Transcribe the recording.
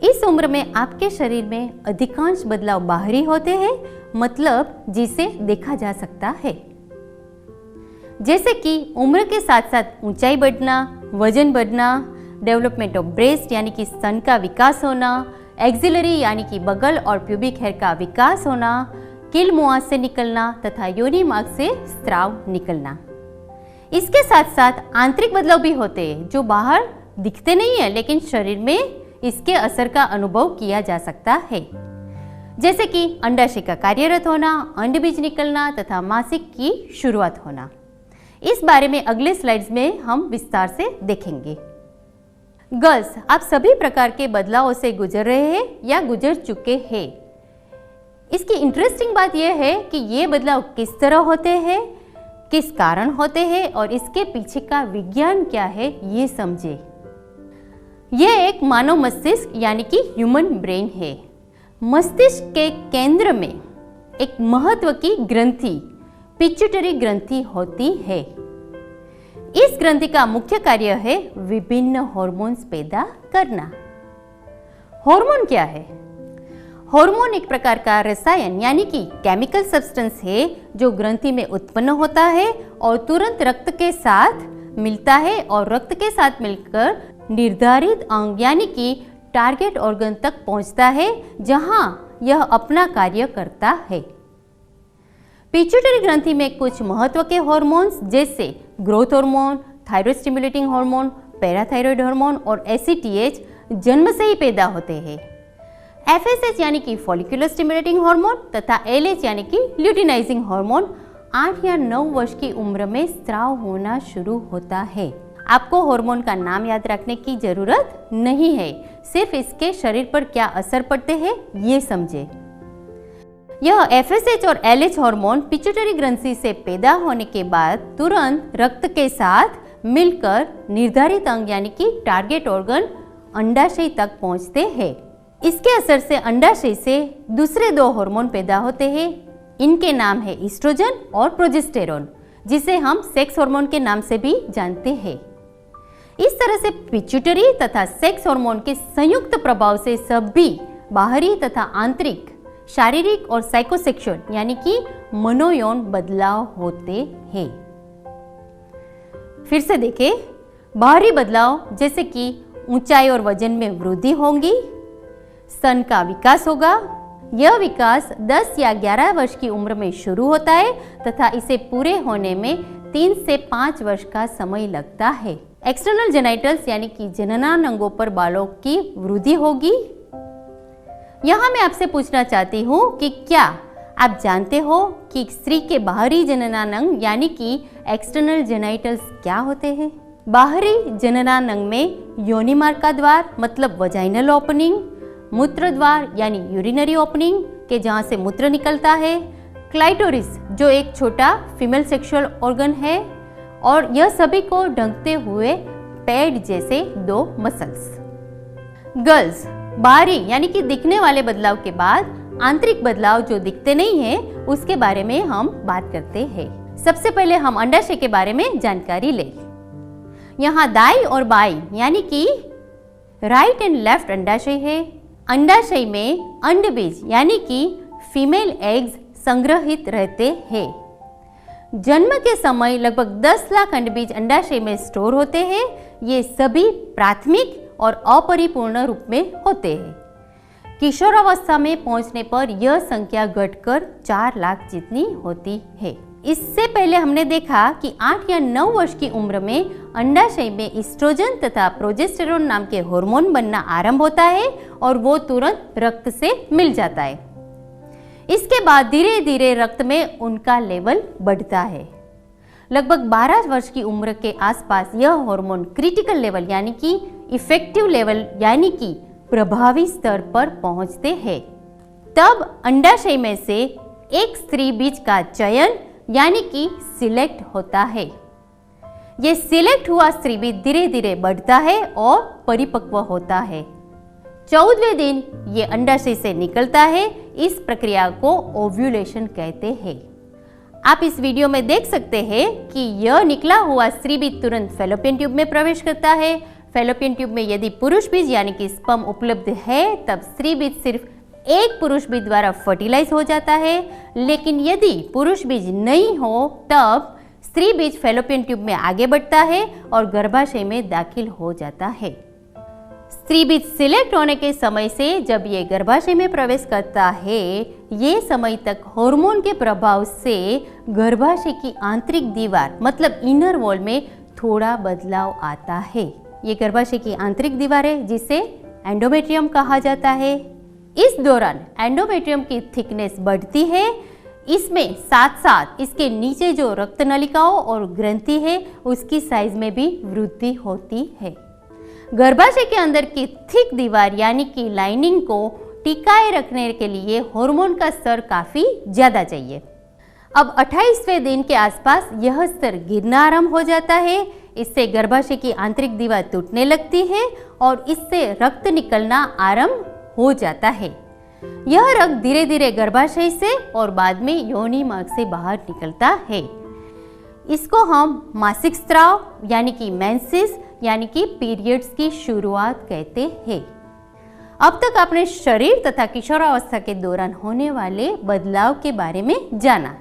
इस उम्र में आपके शरीर में अधिकांश बदलाव बाहरी होते हैं, मतलब जिसे देखा जा सकता है, जैसे कि उम्र के साथ साथ ऊंचाई बढ़ना, वजन बढ़ना, डेवलपमेंट ऑफ ब्रेस्ट यानी कि स्तन का विकास होना, एक्सिलरी यानी कि बगल और प्यूबिक हेयर का विकास होना, कील मुंह से निकलना तथा योनि मार्ग से स्राव निकलना। इसके साथ साथ आंतरिक बदलाव भी होते हैं जो बाहर दिखते नहीं है, लेकिन शरीर में इसके असर का अनुभव किया जा सकता है, जैसे कि अंडाशय का कार्यरत होना, अंडबीज निकलना तथा मासिक की शुरुआत होना। इस बारे में अगले स्लाइड्स में हम विस्तार से देखेंगे। गर्ल्स, आप सभी प्रकार के बदलावों से गुजर रहे हैं या गुजर चुके हैं। इसकी इंटरेस्टिंग बात यह है कि ये बदलाव किस तरह होते हैं, किस कारण होते हैं और इसके पीछे का विज्ञान क्या है, ये समझे। यह एक मानव मस्तिष्क यानी कि ह्यूमन ब्रेन है। मस्तिष्क के केंद्र में एक महत्व की ग्रंथि पिट्यूटरी ग्रंथि होती है। इस ग्रंथि का मुख्य कार्य है विभिन्न हार्मोन्स पैदा करना। हार्मोन क्या है? हार्मोन एक प्रकार का रसायन यानी कि केमिकल सब्सटेंस है जो ग्रंथि में उत्पन्न होता है और तुरंत रक्त के साथ मिलता है और रक्त के साथ मिलकर निर्धारित अंग यानी कि टारगेट ऑर्गन तक पहुंचता है, जहां यह अपना कार्य करता है। पिट्यूटरी ग्रंथि में कुछ महत्व के हार्मोन्स जैसे growth hormone, thyroid stimulating hormone, parathyroid hormone और एसीटीएच जन्म से ही पैदा होते हैं। एफएसएच यानी कि फॉलिकुलर स्टिमुलेटिंग हार्मोन तथा एलएच यानी कि ल्यूटिनाइजिंग हार्मोन 8 या 9 वर्ष की उम्र में स्राव होना शुरू होता है। आपको हार्मोन का नाम याद रखने की जरूरत नहीं है, सिर्फ इसके शरीर पर क्या असर पड़ते हैं ये समझे। यह एफएसएच और एलएच हार्मोन पिट्यूटरी ग्रंथि से पैदा होने के बाद तुरंत रक्त के साथ मिलकर निर्धारित अंग यानी कि टारगेट ऑर्गन अंडाशय तक पहुंचते हैं। इसके असर से अंडाशय से दूसरे 2 हार्मोन पैदा होते हैं। इनके नाम है ईस्ट्रोजन और प्रोजेस्टेरोन, जिसे हम सेक्स हार्मोन के नाम से भी जानते हैं। इस तरह से पिट्यूटरी तथा सेक्स हार्मोन के संयुक्त प्रभाव से सभी बाहरी तथा आंतरिक शारीरिक और साइकोसेक्सुअल यानी कि मनोयौन बदलाव होते हैं। फिर से देखें, बाहरी बदलाव जैसे कि ऊंचाई और वजन में वृद्धि होगी, स्तन का विकास होगा। यह विकास 10 या 11 वर्ष की उम्र में शुरू होता है तथा इसे पूरे होने में 3 से 5 वर्ष का समय लगता है। एक्सटर्नल जेनाइटल्स यानी कि जननांग अंगों पर बालों की वृद्धि होगी। यहाँ मैं आपसे पूछना चाहती हूँ कि क्या आप जानते हो कि स्त्री के बाहरी जननांग अंग यानी कि एक्सटर्नल जेनाइटल्स क्या होते हैं? बाहरी जननांग अंग में योनि मार्ग का द्वार मतलब वजाइनल ओपनिंग, मूत्र द्वार यानी यूरिनरी ओपनिंग के जहाँ से मूत्र निकलता है, क्लाइटोरिस जो एक छोटा फीमेल सेक्सुअल ऑर्गन है और यह सभी को ढकते हुए पैड जैसे 2 मसल्स। गर्ल्स, बाहरी यानी कि दिखने वाले बदलाव के बाद आंतरिक बदलाव जो दिखते नहीं है उसके बारे में हम बात करते हैं। सबसे पहले हम अंडाशय के बारे में जानकारी लें। यहाँ दाई और बाई यानी कि राइट एंड लेफ्ट अंडाशय है। अंडाशय में अंडबीज यानी कि फीमेल एग्स संग्रहित रहते हैं। जन्म के समय लगभग 10 लाख अंडबीज अंडाशय में स्टोर होते हैं। ये सभी प्राथमिक और अपरिपूर्ण रूप में होते हैं। किशोरावस्था में पहुंचने पर यह संख्या घटकर 4 लाख जितनी होती है। इससे पहले हमने देखा कि 8 या 9 वर्ष की उम्र में अंडाशय में ईस्ट्रोजन तथा प्रोजेस्टेरोन नाम के हार्मोन बनना आरंभ होता है और वो तुरंत रक्त से मिल जाता है। इसके बाद धीरे धीरे रक्त में उनका लेवल बढ़ता है। लगभग 12 वर्ष की उम्र के आसपास यह हार्मोन क्रिटिकल लेवल यानी कि इफेक्टिव लेवल यानी कि प्रभावी स्तर पर पहुंचते हैं। तब अंडाशय में से एक स्त्री बीज का चयन यानी कि सिलेक्ट होता है। ये सिलेक्ट हुआ स्त्री बीज धीरे धीरे बढ़ता है और परिपक्व होता है। 14वें दिन ये अंडाशय से निकलता है। इस प्रक्रिया को ओव्यूलेशन कहते हैं। आप इस वीडियो में देख सकते हैं कि यह निकला हुआ स्त्री बीज तुरंत फैलोपियन ट्यूब में प्रवेश करता है। फैलोपियन ट्यूब में यदि पुरुष बीज यानी कि स्पर्म उपलब्ध है तब स्त्री बीज सिर्फ एक पुरुष बीज द्वारा फर्टिलाइज हो जाता है, लेकिन यदि पुरुष बीज नहीं हो तब स्त्री बीज फैलोपियन ट्यूब में आगे बढ़ता है और गर्भाशय में दाखिल हो जाता है। स्त्री बीज सिलेक्ट होने के समय से जब ये गर्भाशय में प्रवेश करता है, ये समय तक हार्मोन के प्रभाव से गर्भाशय की आंतरिक दीवार मतलब इनर वॉल में थोड़ा बदलाव आता है। ये गर्भाशय की आंतरिक दीवार है जिसे एंडोमेट्रियम कहा जाता है। इस दौरान एंडोमेट्रियम की थिकनेस बढ़ती है। इसमें साथ साथ इसके नीचे जो रक्त नलिकाओं और ग्रंथि है उसकी साइज में भी वृद्धि होती है। गर्भाशय के अंदर की थिक दीवार यानी कि लाइनिंग को टिकाए रखने के लिए हार्मोन का स्तर काफी ज्यादा चाहिए। अब 28वें दिन के आसपास यह स्तर गिरना आरंभ हो जाता है। इससे गर्भाशय की आंतरिक दीवार टूटने लगती है और इससे रक्त निकलना आरंभ हो जाता है। यह रक्त धीरे धीरे गर्भाशय से और बाद में योनि मार्ग से बाहर निकलता है। इसको हम मासिक स्राव यानी कि मेंसेस यानी कि पीरियड्स की शुरुआत कहते हैं। अब तक आपने शरीर तथा किशोरावस्था के दौरान होने वाले बदलाव के बारे में जाना।